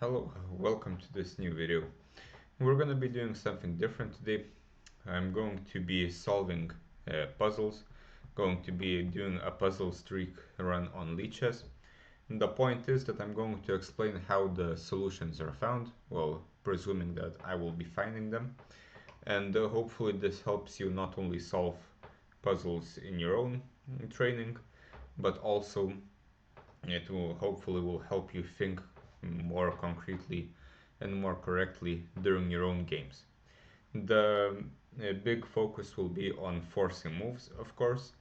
Hello, welcome to this new video. We're going to be doing something different today. I'm going to be solving puzzles, going to be doing a puzzle streak run on Lichess. And the point is that I'm going to explain how the solutions are found, well, presuming that I will be finding them. And hopefully this helps you not only solve puzzles in your own training, but also it will hopefully will help you think more concretely and more correctly during your own games. The big focus will be on forcing moves, of course.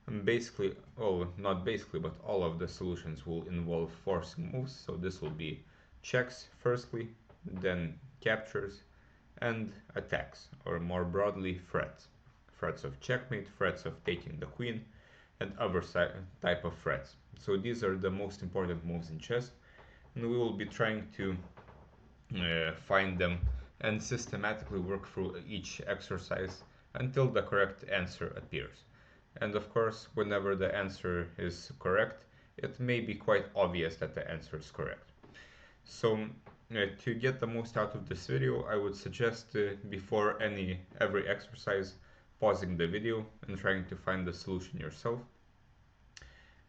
And basically, well, not basically, but all of the solutions will involve forcing moves. So this will be checks firstly, then captures, and attacks, or more broadly, threats. Threats of checkmate, threats of taking the queen, and other type of threats. So these are the most important moves in chess, and we will be trying to find them and systematically work through each exercise until the correct answer appears. And of course, whenever the answer is correct, it may be quite obvious that the answer is correct. So to get the most out of this video, I would suggest before every exercise, pausing the video and trying to find the solution yourself.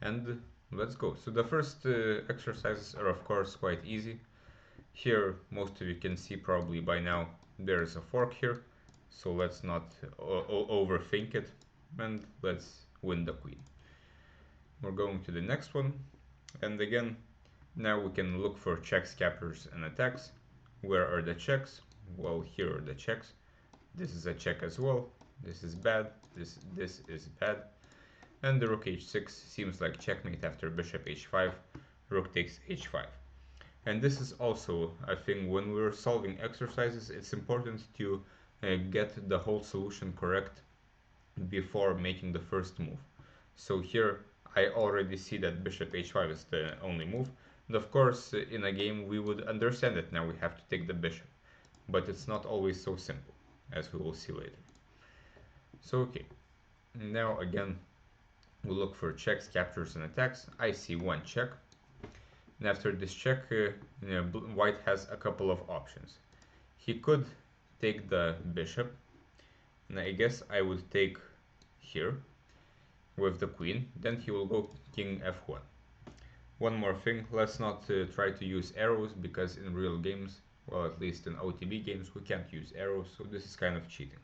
And let's go. So the first exercises are of course quite easy. Here, most of you can see probably by now, there's a fork here. So let's not overthink it, and let's win the queen. We're going to the next one, and again, now we can look for checks, captures, and attacks. Where are the checks? Well, here are the checks. This is a check as well. This is bad. This is bad. And the rook h6 seems like checkmate after bishop h5. Rook takes h5. And this is also a thing when we're solving exercises, it's important to get the whole solution correct before making the first move. So here I already see that bishop h5 is the only move. And of course, in a game we would understand that now we have to take the bishop. But it's not always so simple, as we will see later. So okay, now again, we'll look for checks, captures, and attacks. I see one check. And after this check, white has a couple of options. He could take the bishop, and I guess I would take here with the queen. Then he will go king f1. One more thing, let's not try to use arrows, because in real games, well, at least in OTB games, we can't use arrows, so this is kind of cheating.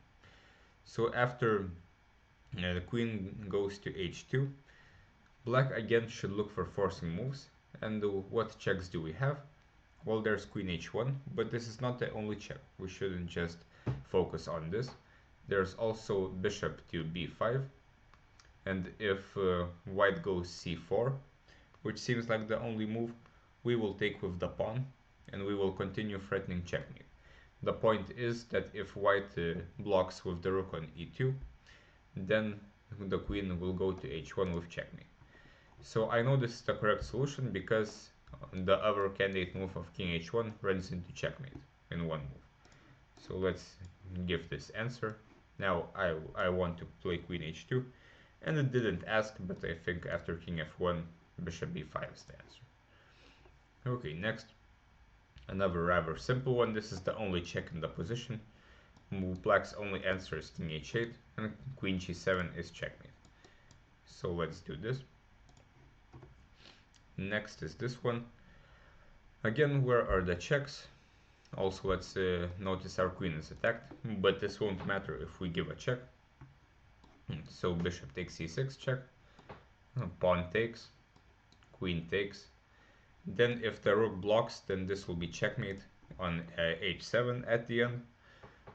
So after the queen goes to h2, black again should look for forcing moves. And what checks do we have? Well, there's queen h1, but this is not the only check. We shouldn't just focus on this. There's also bishop to b5, and if white goes c4, which seems like the only move, we will take with the pawn, and we will continue threatening checkmate. The point is that if white blocks with the rook on e2, then the queen will go to h1 with checkmate. So I know this is the correct solution because the other candidate move of king h1 runs into checkmate in one move. So let's give this answer. Now I want to play queen h2, and it didn't ask, but I think after king f1, bishop b5 is the answer. Okay, next, another rather simple one. This is the only check in the position. Black's only answer is king h8, and queen g7 is checkmate. So let's do this. Next is this one. Again, where are the checks? Also, let's notice our queen is attacked, but this won't matter if we give a check. So bishop takes c6 check, pawn takes, queen takes. Then if the rook blocks, then this will be checkmate on h7 at the end.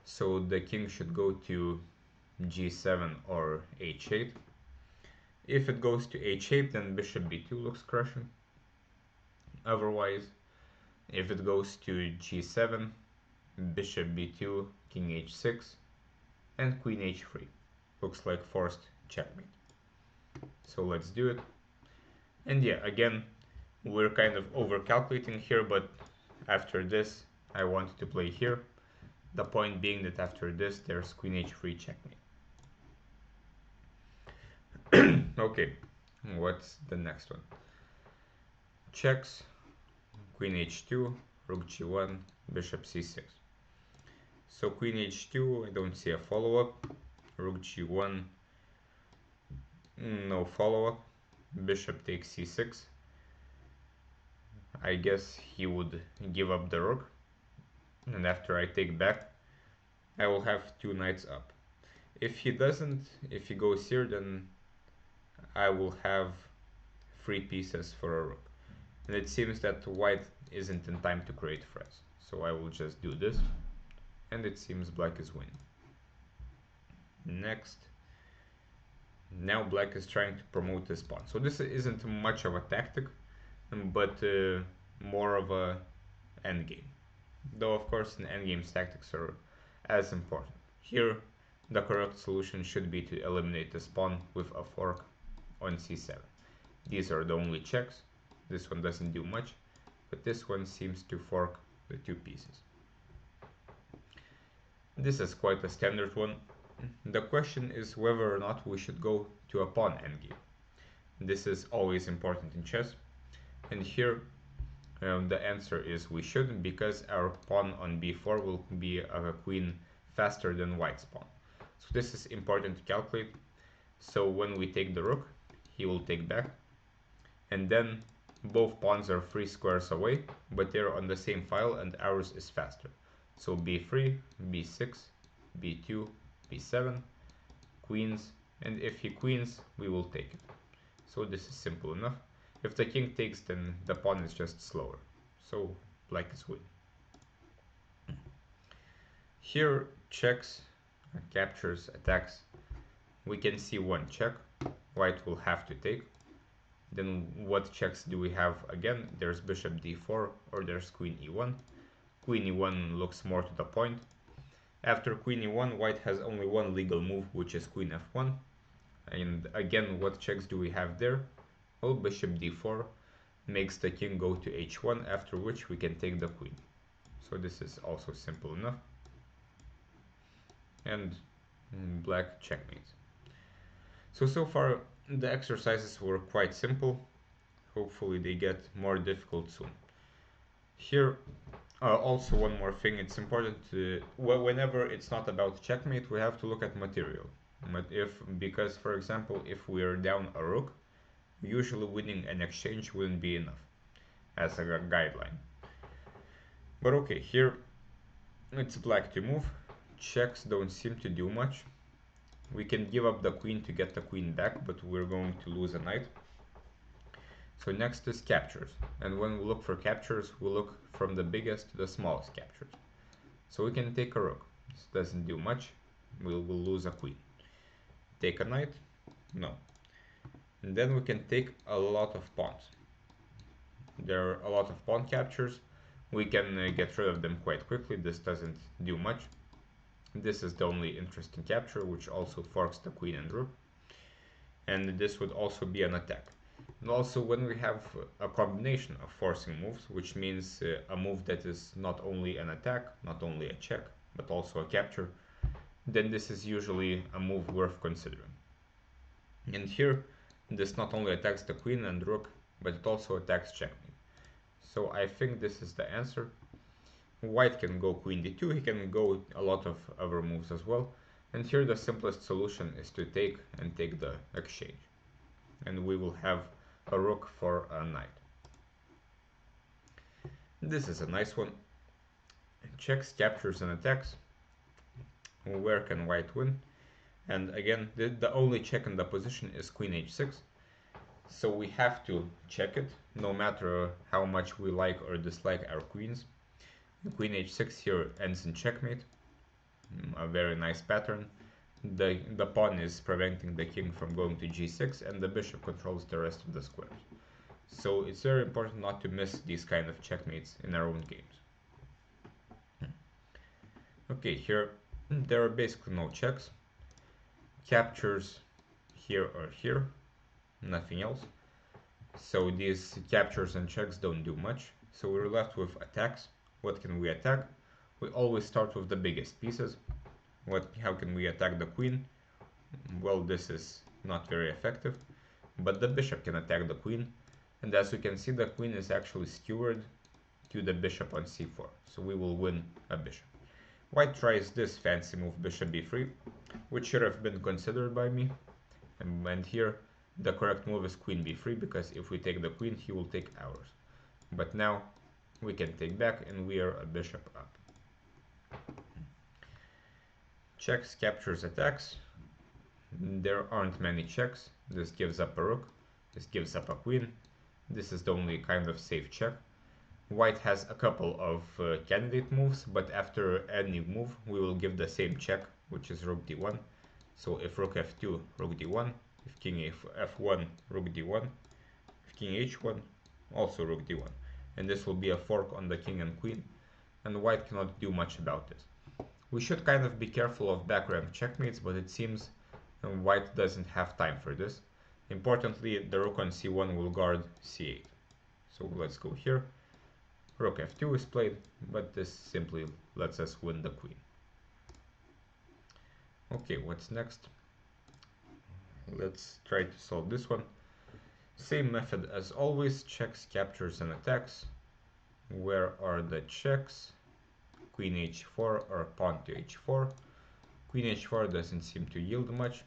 So the king should go to g7 or h8. If it goes to h8, then bishop b2 looks crushing. Otherwise, if it goes to g7, bishop b2, king h6, and queen h3. Looks like forced checkmate. So let's do it. And yeah, again, we're kind of over calculating here, but after this, I wanted to play here. The point being that after this, there's queen h3 checkmate. Okay, what's the next one? Checks, queen h2, rook g1, bishop c6. So queen h2, I don't see a follow-up. Rook g1, no follow-up. Bishop takes c6. I guess he would give up the rook, and after I take back, I will have two knights up. If he doesn't, if he goes here, then I will have 3 pieces for a rook. And it seems that white isn't in time to create threats. So I will just do this, and it seems black is winning. Next. Now black is trying to promote his pawn. So this isn't much of a tactic, but more of a endgame. Though of course in endgames tactics are as important. Here the correct solution should be to eliminate this pawn with a fork on c7. These are the only checks. This one doesn't do much, but this one seems to fork the 2 pieces. This is quite a standard one. The question is whether or not we should go to a pawn endgame. This is always important in chess, and here the answer is we shouldn't, because our pawn on b4 will be a queen faster than white's pawn. So this is important to calculate. So when we take the rook, he will take back, and then both pawns are 3 squares away, but they're on the same file and ours is faster. So b3, b6, b2, b7, queens, and if he queens, we will take it. So this is simple enough. If the king takes, then the pawn is just slower. So black is winning. Here, checks, captures, attacks. We can see one check. White will have to take. Then what checks do we have again? There's bishop d4 or there's queen e1. Queen e1 looks more to the point. After queen e1, white has only one legal move, which is queen f1. And again, what checks do we have there? Well, bishop d4 makes the king go to h1, after which we can take the queen. So this is also simple enough. And black checkmates. So far the exercises were quite simple. Hopefully they get more difficult soon. Here, also one more thing, it's important to, whenever it's not about checkmate, we have to look at material. Because for example, if we are down a rook, usually winning an exchange wouldn't be enough as a guideline. But okay, here it's black to move. Checks don't seem to do much. We can give up the queen to get the queen back, but we're going to lose a knight. So next is captures, and when we look for captures, we look from the biggest to the smallest captures. So we can take a rook. This doesn't do much. We'll lose a queen. Take a knight? No. And then we can take a lot of pawns. There are a lot of pawn captures. We can get rid of them quite quickly. This doesn't do much. This is the only interesting capture, which also forks the queen and rook. And this would also be an attack. And also when we have a combination of forcing moves, which means a move that is not only an attack, not only a check, but also a capture, then this is usually a move worth considering. And here, this not only attacks the queen and rook, but it also attacks checkmate. So I think this is the answer. White can go queen d2, he can go a lot of other moves as well. And here the simplest solution is to take and take the exchange. And we will have a rook for a knight. This is a nice one. Checks, captures, and attacks. Where can white win? And again, the only check in the position is queen h6. So we have to check it, no matter how much we like or dislike our queens. Queen h6 here ends in checkmate. A very nice pattern. The pawn is preventing the king from going to g6, and the bishop controls the rest of the squares. So it's very important not to miss these kind of checkmates in our own games. Okay, here there are basically no checks. Captures here or here, nothing else. So these captures and checks don't do much. So we're left with attacks. What can we attack? We always start with the biggest pieces. How can we attack the queen? Well, this is not very effective, but the bishop can attack the queen. And as you can see, the queen is actually skewered to the bishop on c4. So we will win a bishop. White tries this fancy move, bishop b3, which should have been considered by me. And here the correct move is queen b3, because if we take the queen, he will take ours. But now we can take back and we are a bishop up. Checks, captures, attacks. There aren't many checks. This gives up a rook. This gives up a queen. This is the only kind of safe check. White has a couple of candidate moves, but after any move we will give the same check, which is rook d1. So if rook f2, rook d1, if king f1, rook d1, if king h1, also rook d1. And this will be a fork on the king and queen, and white cannot do much about this. We should kind of be careful of background checkmates, but it seems white doesn't have time for this. Importantly, the rook on c1 will guard c8. So let's go here. Rook f2 is played, but this simply lets us win the queen. Okay, what's next? Let's try to solve this one. Same method as always, checks, captures, and attacks. Where are the checks? Queen h4 or pawn to h4. Queen h4 doesn't seem to yield much.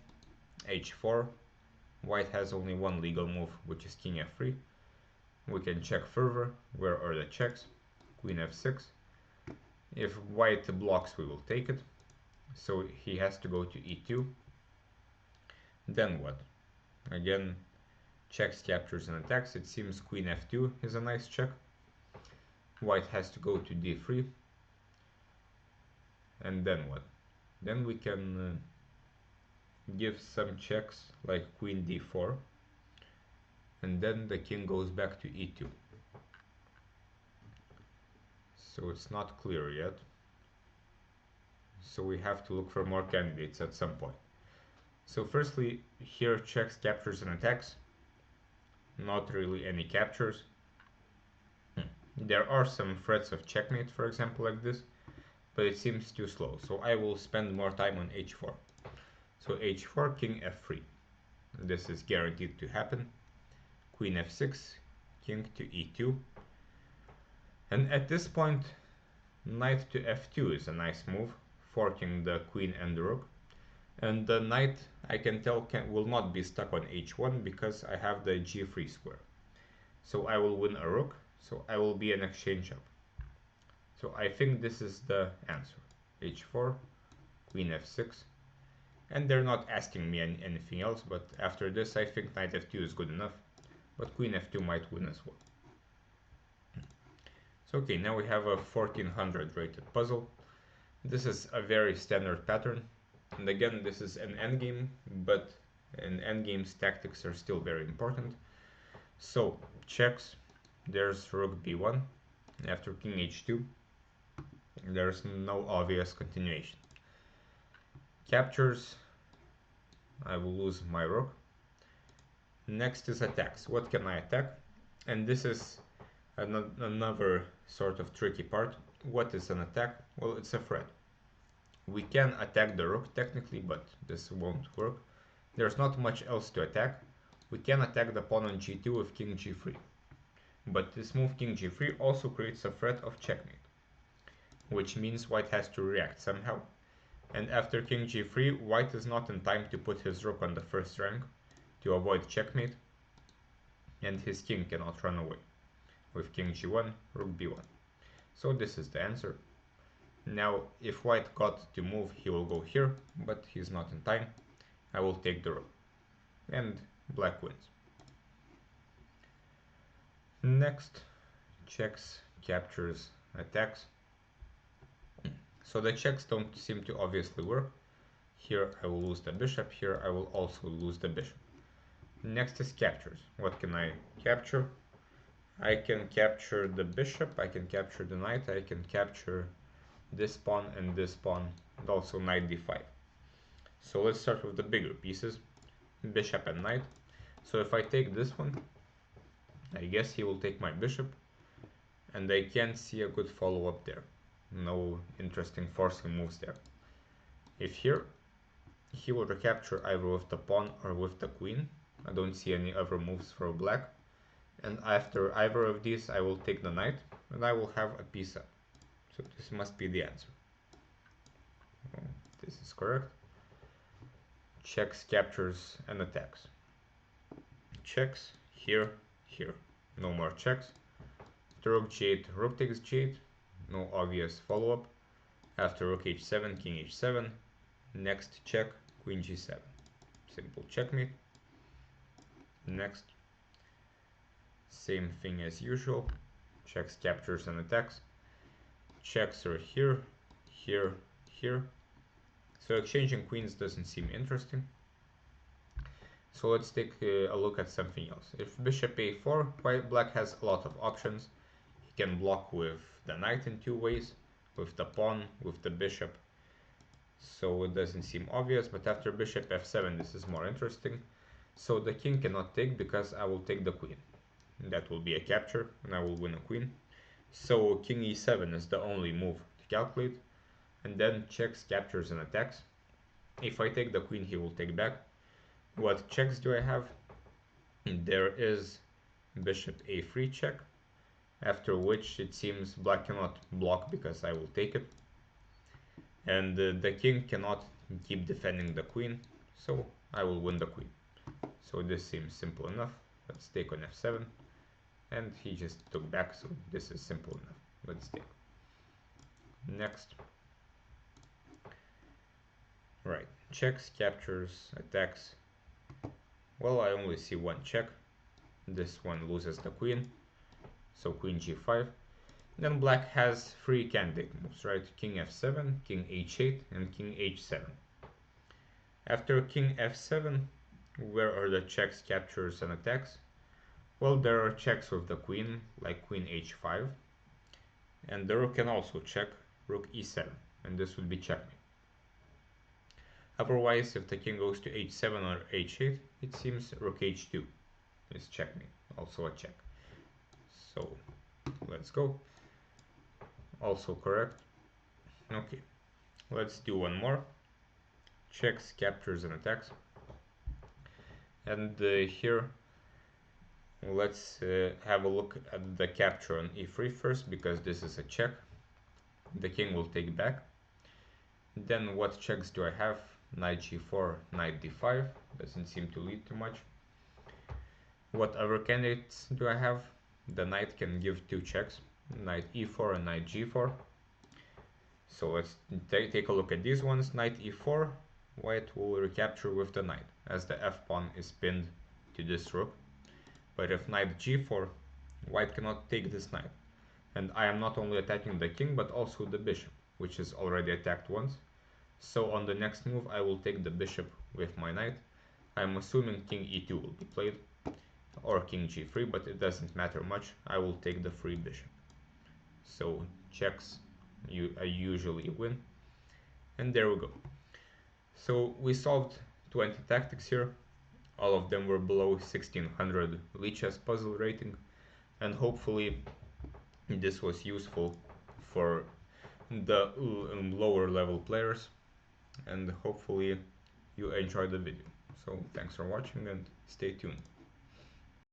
h4. White has only one legal move, which is king f3. We can check further. Where are the checks? Queen f6. If white blocks, we will take it. So he has to go to e2. Then what? Again, checks, captures, and attacks. It seems queen f2 is a nice check. White has to go to d3. And then what? Then we can give some checks like queen d4. And then the king goes back to e2. So it's not clear yet. So we have to look for more candidates at some point. So firstly, here checks, captures, and attacks. Not really any captures. There are some threats of checkmate, for example, like this, but it seems too slow. So I will spend more time on h4. So h4, king f3. This is guaranteed to happen. Queen f6, king to e2. And at this point, knight to f2 is a nice move, forking the queen and the rook. And the knight, I can tell, will not be stuck on h1 because I have the g3 square. So I will win a rook, so I will be an exchange up. So I think this is the answer. h4, queen f6. And they're not asking me anything else, but after this I think knight f2 is good enough. But queen f2 might win as well. So okay, now we have a 1400 rated puzzle. This is a very standard pattern. And again, this is an endgame, but in endgames tactics are still very important. So checks, there's rook b1. After king h2, there's no obvious continuation. Captures, I will lose my rook. Next is attacks. What can I attack? And this is another sort of tricky part. What is an attack? Well, it's a threat. We can attack the rook technically, but this won't work. There's not much else to attack. We can attack the pawn on g2 with king g3. But this move king g3 also creates a threat of checkmate, which means white has to react somehow. And after king g3, white is not in time to put his rook on the first rank to avoid checkmate, and his king cannot run away with king g1, rook b1. So this is the answer. Now, if white got to move, he will go here, but he's not in time. I will take the rook, and black wins. Next, checks, captures, attacks. So the checks don't seem to obviously work. Here I will lose the bishop, here I will also lose the bishop. Next is captures. What can I capture? I can capture the bishop, I can capture the knight, I can capture this pawn, and also knight d5. So let's start with the bigger pieces, bishop and knight. So if I take this one, I guess he will take my bishop, and I can't see a good follow-up there. No interesting forcing moves there. If here, he will recapture either with the pawn or with the queen. I don't see any other moves for black. And after either of these, I will take the knight. and I will have a piece up. So this must be the answer. Oh, this is correct. Checks, captures, and attacks. Checks, here, here. No more checks. After rook g8, rook takes g8. No obvious follow-up. After rook h7, king h7. Next check, queen g7. Simple checkmate. Next. Same thing as usual. Checks, captures, and attacks. Checks are here, here, here. So exchanging queens doesn't seem interesting. So let's take a look at something else. If bishop a4, black has a lot of options. He can block with the knight in two ways, with the pawn, with the bishop. So it doesn't seem obvious, but after bishop f7 this is more interesting. So the king cannot take because I will take the queen. That will be a capture and I will win a queen. So king e7 is the only move to calculate. And then checks, captures, and attacks. If I take the queen, he will take back. What checks do I have? There is bishop a3 check, after which it seems black cannot block because I will take it. And the king cannot keep defending the queen, so I will win the queen. So this seems simple enough. Let's take on f7. And he just took back, so this is simple enough. Let's take. Next. Right, checks, captures, attacks. Well, I only see one check. This one loses the queen, so queen g5. Then black has three candidate moves, right? King f7, king h8, and king h7. After king f7, where are the checks, captures, and attacks? Well, there are checks with the queen, like queen h5. And the rook can also check, rook e7, and this would be checkmate. Otherwise, if the king goes to h7 or h8, it seems rook h2 is checkmate, also a check. So let's go. Also correct. Okay, let's do one more. Checks, captures, and attacks. And here, let's have a look at the capture on e3 first, because this is a check. The king will take back. Then what checks do I have? Knight g4, knight d5. Doesn't seem to lead to much. What other candidates do I have? The knight can give two checks. Knight e4 and knight g4. So let's take a look at these ones. Knight e4, white will recapture with the knight, as the f-pawn is pinned to this rook. But if knight g4, white cannot take this knight. And I am not only attacking the king, but also the bishop, which is already attacked once. So on the next move, I will take the bishop with my knight. I'm assuming king e2 will be played, or king g3, but it doesn't matter much. I will take the free bishop. So checks, I usually win. And there we go. So we solved 20 tactics here. All of them were below 1600 Lichess puzzle rating. And hopefully this was useful for the lower level players. And hopefully you enjoyed the video. So thanks for watching and stay tuned.